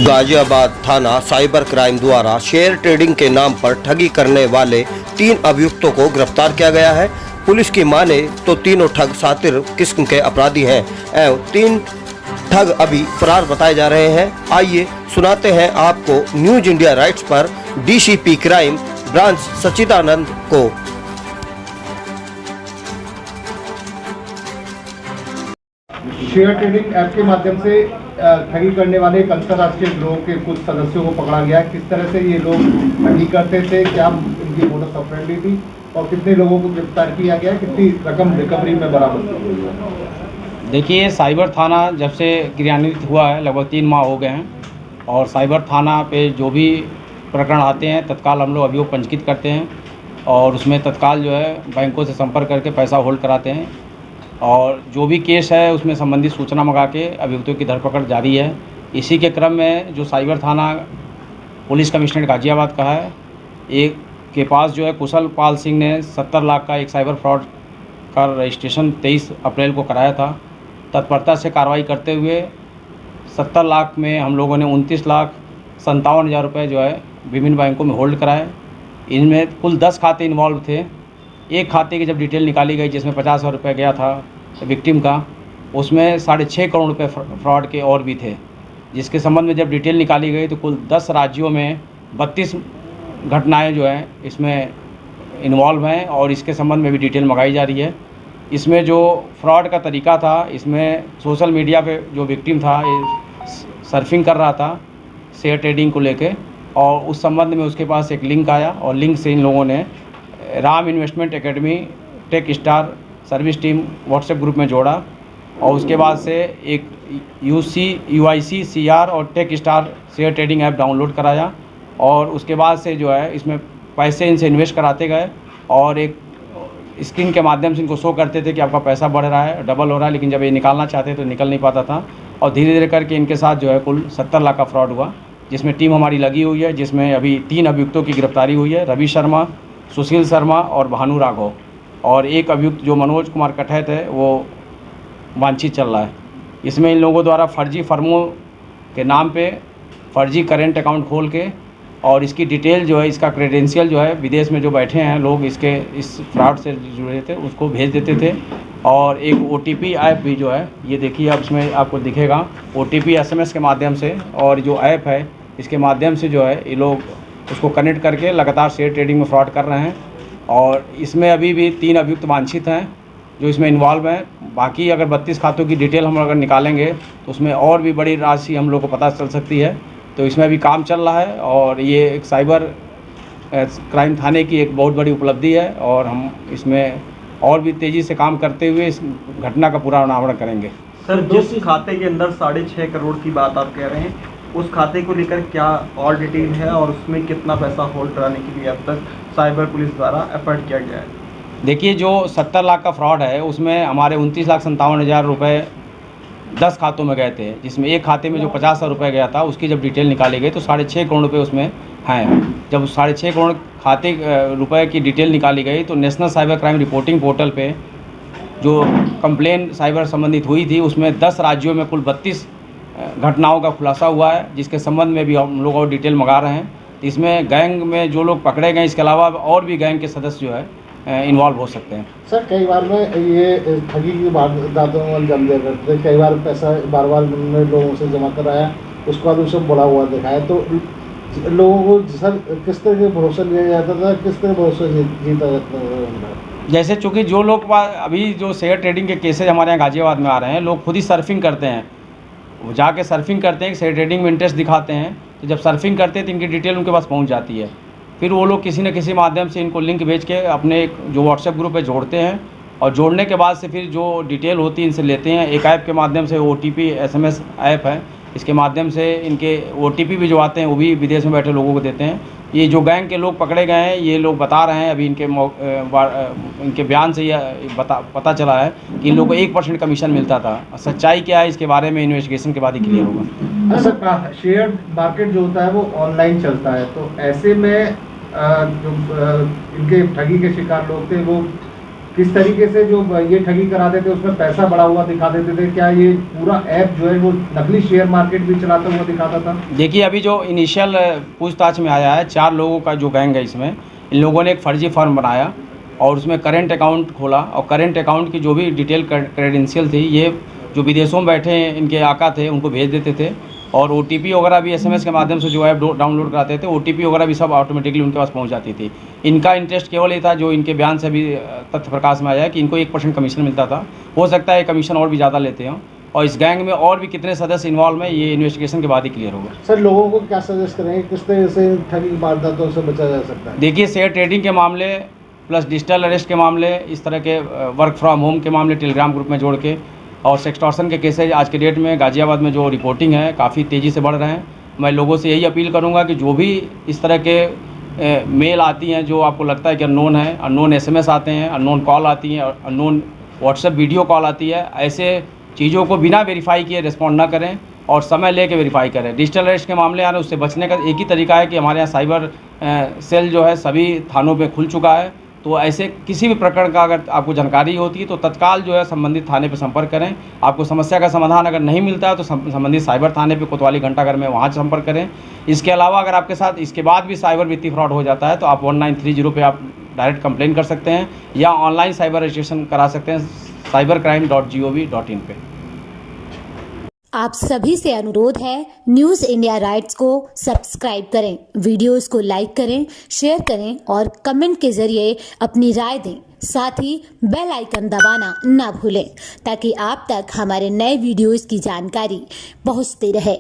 गाजियाबाद थाना cyber crime द्वारा share trading के नाम पर ठगी करने वाले 3 अभियुक्तों को गिरफ्तार किया गया है। पुलिस की माने तो तीनों ठग सातिर किस्म के अपराधी हैं एवं 3 ठग अभी फरार बताए जा रहे हैं। आइए सुनाते हैं आपको न्यूज इंडिया राइट्स पर डीसीपी क्राइम ब्रांच सच्चिदानंद को। शेयर ट्रेडिंग ऐप के माध्यम से ठगी करने वाले एक अंतर्राष्ट्रीय गिरोह के कुछ सदस्यों को पकड़ा गया। किस तरह से ये लोग ठगी करते थे, क्या इनकी मोडस ऑपरेंडी थी और कितने लोगों को गिरफ्तार किया गया, कितनी रकम रिकवरी में बरामद की गई है। देखिए, साइबर थाना जब से क्रियान्वित हुआ है लगभग 3 माह हो गए हैं और साइबर थाना पे जो भी प्रकरण आते हैं तत्काल हम लोग अभियोग पंजीकृत करते हैं और उसमें तत्काल जो है बैंकों से संपर्क करके पैसा होल्ड कराते हैं और जो भी केस है उसमें संबंधित सूचना मंगा के अभियुक्तों की धरपकड़ जारी है। इसी के क्रम में जो साइबर थाना पुलिस कमिश्नरेट गाजियाबाद का है, एक के पास जो है कुशल पाल सिंह ने 70 लाख का एक साइबर फ्रॉड का रजिस्ट्रेशन 23 अप्रैल को कराया था। तत्परता से कार्रवाई करते हुए 70 लाख में हम लोगों ने 29,57,000 रुपये जो है विभिन्न बैंकों में होल्ड कराए। इनमें कुल 10 खाते इन्वॉल्व थे। एक खाते की जब डिटेल निकाली गई जिसमें 50,000 रुपये गया था विक्टिम का, उसमें 6.5 करोड़ रुपये फ्रॉड के और भी थे, जिसके संबंध में जब डिटेल निकाली गई तो कुल 10 राज्यों में 32 घटनाएं जो हैं इसमें इन्वॉल्व हैं और इसके संबंध में भी डिटेल मंगाई जा रही है। इसमें जो फ्रॉड का तरीका था, इसमें सोशल मीडिया पे जो विक्टिम था सर्फिंग कर रहा था शेयर ट्रेडिंग को लेके और उस संबंध में उसके पास एक लिंक आया और लिंक से इन लोगों ने Ram investment academy tech star service team WhatsApp group में जोड़ा और उसके बाद से एक UIC CR और tech star share trading app download कराया और उसके बाद से जो है इसमें पैसे इनसे इन्वेस्ट कराते गए और एक स्क्रीन के माध्यम से इनको शो करते थे कि आपका पैसा बढ़ रहा है, डबल हो रहा है, लेकिन जब ये निकालना चाहते तो निकल नहीं पाता था और धीरे धीरे करके इनके साथ जो है कुल 70 लाख का फ्रॉड हुआ, जिसमें टीम हमारी लगी हुई है, जिसमें अभी 3 अभियुक्तों की गिरफ्तारी हुई है, रवि शर्मा, सुशील शर्मा और भानु राघव, और एक अभियुक्त जो मनोज कुमार कठैत है वो वांछित चल रहा है। इसमें इन लोगों द्वारा फर्जी फर्मों के नाम पे फर्जी करेंट अकाउंट खोल के और इसकी डिटेल जो है, इसका क्रेडेंशियल जो है विदेश में जो बैठे हैं लोग इसके इस फ्रॉड से जुड़े थे उसको भेज देते थे और एक OTP ऐप भी जो है, ये देखिए अब इसमें आपको दिखेगा OTP SMS के माध्यम से, और जो ऐप है इसके माध्यम से जो है ये लोग उसको कनेक्ट करके लगातार शेयर ट्रेडिंग में फ्रॉड कर रहे हैं और इसमें अभी भी 3 अभियुक्त वांछित हैं जो इसमें इन्वॉल्व हैं। बाकी अगर 32 खातों की डिटेल हम अगर निकालेंगे तो उसमें और भी बड़ी राशि हम लोग को पता चल सकती है। तो इसमें अभी काम चल रहा है और ये एक साइबर क्राइम थाने की एक बहुत बड़ी उपलब्धि है और हम इसमें और भी तेज़ी से काम करते हुए इस घटना का पूरा अनावरण करेंगे। सर, जिस खाते के अंदर 6.5 करोड़ की बात आप कह रहे हैं, उस खाते को लेकर क्या और डिटेल है और उसमें कितना पैसा होल्ड कराने के लिए अब तक साइबर पुलिस द्वारा एफर्ट किया गया है? देखिए, जो 70 लाख का फ्रॉड है उसमें हमारे 29,57,000 रुपये 10 खातों में गए थे, जिसमें एक खाते में जो 50,000 रुपये गया था उसकी जब डिटेल निकाली गई तो 6.5 करोड़ रुपये उसमें हैं। जब 6.5 करोड़ खाते रुपए की डिटेल निकाली गई तो national cyber crime reporting portal पे जो कंप्लेन साइबर संबंधित हुई थी उसमें 10 राज्यों में कुल 32 घटनाओं का खुलासा हुआ है, जिसके संबंध में भी हम लोग और डिटेल मंगा रहे हैं। इसमें गैंग में जो लोग पकड़े गए, इसके अलावा और भी गैंग के सदस्य जो है इन्वॉल्व हो सकते हैं। सर, कई बार में ये ठगी की वारदातों में अंजाम दिया करते थे, कई बार पैसा बार उन्होंने लोगों से जमा कराया, उसके बाद उसे बढ़ा हुआ दिखाया, तो लोगों को सर किस तरह के भरोसा लिया जाता था, किस तरह भरोसा जीता जाता था? जैसे चूँकि जो लोग अभी जो शेयर ट्रेडिंग के केसेज हमारे यहाँ गाजियाबाद में आ रहे हैं, लोग खुद ही सर्फिंग करते हैं, वो जाके सर्फिंग करते हैं, शेयर ट्रेडिंग में इंटरेस्ट दिखाते हैं, तो जब सर्फिंग करते हैं तो इनकी डिटेल उनके पास पहुंच जाती है। फिर वो लोग किसी न किसी माध्यम से इनको लिंक भेज के अपने एक जो व्हाट्सएप ग्रुप पे जोड़ते हैं और जोड़ने के बाद से फिर जो डिटेल होती है इनसे लेते हैं। एक ऐप के माध्यम से OTP SMS ऐप है, इसके माध्यम से इनके OTP भी जो आते हैं वो भी विदेश में बैठे लोगों को देते हैं। ये जो गैंग के लोग पकड़े गए हैं ये लोग बता रहे हैं, अभी इनके बयान से यह पता चला है कि इन लोगों को 1% कमीशन मिलता था। सच्चाई क्या है इसके बारे में इन्वेस्टिगेशन के बाद ही क्लियर होगा। सर, शेयर मार्केट जो होता है वो ऑनलाइन चलता है, तो ऐसे में जो इनके ठगी के शिकार लोग थे वो किस तरीके से जो ये ठगी कराते थे उसमें पैसा बढ़ा हुआ दिखा देते थे, क्या ये पूरा ऐप जो है वो नकली शेयर मार्केट भी चलाता हुआ दिखाता था? देखिए, अभी जो इनिशियल पूछताछ में आया है, 4 लोगों का जो गैंग है इसमें, इन लोगों ने एक फर्जी फॉर्म बनाया और उसमें करेंट अकाउंट खोला और करेंट अकाउंट की जो भी डिटेल क्रेडेंशियल थी, ये जो विदेशों में बैठे इनके आका थे उनको भेज देते थे और OTP वगैरह भी SMS के माध्यम से जो ऐप डाउनलोड कराते थे, OTP वगैरह भी सब ऑटोमेटिकली उनके पास पहुंच जाती थी। इनका इंटरेस्ट केवल ये था, जो इनके बयान से भी तथ्य प्रकाश में आया है, कि इनको 1% कमीशन मिलता था। हो सकता है कमीशन और भी ज़्यादा लेते हों, और इस गैंग में और भी कितने सदस्य इन्वॉल्व हैं ये इन्वेस्टिगेशन के बाद ही क्लियर होगा। सर, लोगों को क्या सजेस्ट करेंगे, किस तरह से ठगी वारदातों से बचा जा सकता है? देखिए, शेयर ट्रेडिंग के मामले प्लस डिजिटल अरेस्ट के मामले, इस तरह के वर्क फ्रॉम होम के मामले टेलीग्राम ग्रुप में जोड़ के, और सेक्सटॉर्शन के केसेज आज के डेट में गाज़ियाबाद में जो रिपोर्टिंग है काफ़ी तेज़ी से बढ़ रहे हैं। मैं लोगों से यही अपील करूंगा कि जो भी इस तरह के मेल आती हैं जो आपको लगता है कि अननोन है, अननोन SMS आते हैं, अननोन कॉल आती हैं, अननोन व्हाट्सएप वीडियो कॉल आती है, ऐसे चीज़ों को बिना वेरीफाई किए रिस्पॉन्ड ना करें और समय ले के वेरीफाई करें। डिजिटल अरेस्ट के मामले आ रहे हैं, उससे बचने का एक ही तरीका है कि हमारे यहाँ साइबर सेल जो है सभी थानों पे खुल चुका है। तो ऐसे किसी भी प्रकरण का अगर आपको जानकारी होती है तो तत्काल जो है संबंधित थाने पे संपर्क करें। आपको समस्या का समाधान अगर नहीं मिलता है तो संबंधित साइबर थाने पे कोतवाली घंटाघर में वहाँ संपर्क करें। इसके अलावा अगर आपके साथ इसके बाद भी साइबर वित्तीय फ्रॉड हो जाता है तो आप 1930 पे आप डायरेक्ट कंप्लेन कर सकते हैं या ऑनलाइन साइबर रजिस्ट्रेशन करा सकते हैं cybercrime.gov.in पे। आप सभी से अनुरोध है, न्यूज़ इंडिया राइट्स को सब्सक्राइब करें, वीडियोस को लाइक करें, शेयर करें और कमेंट के जरिए अपनी राय दें। साथ ही बेल आइकन दबाना ना भूलें ताकि आप तक हमारे नए वीडियोस की जानकारी पहुंचती रहे।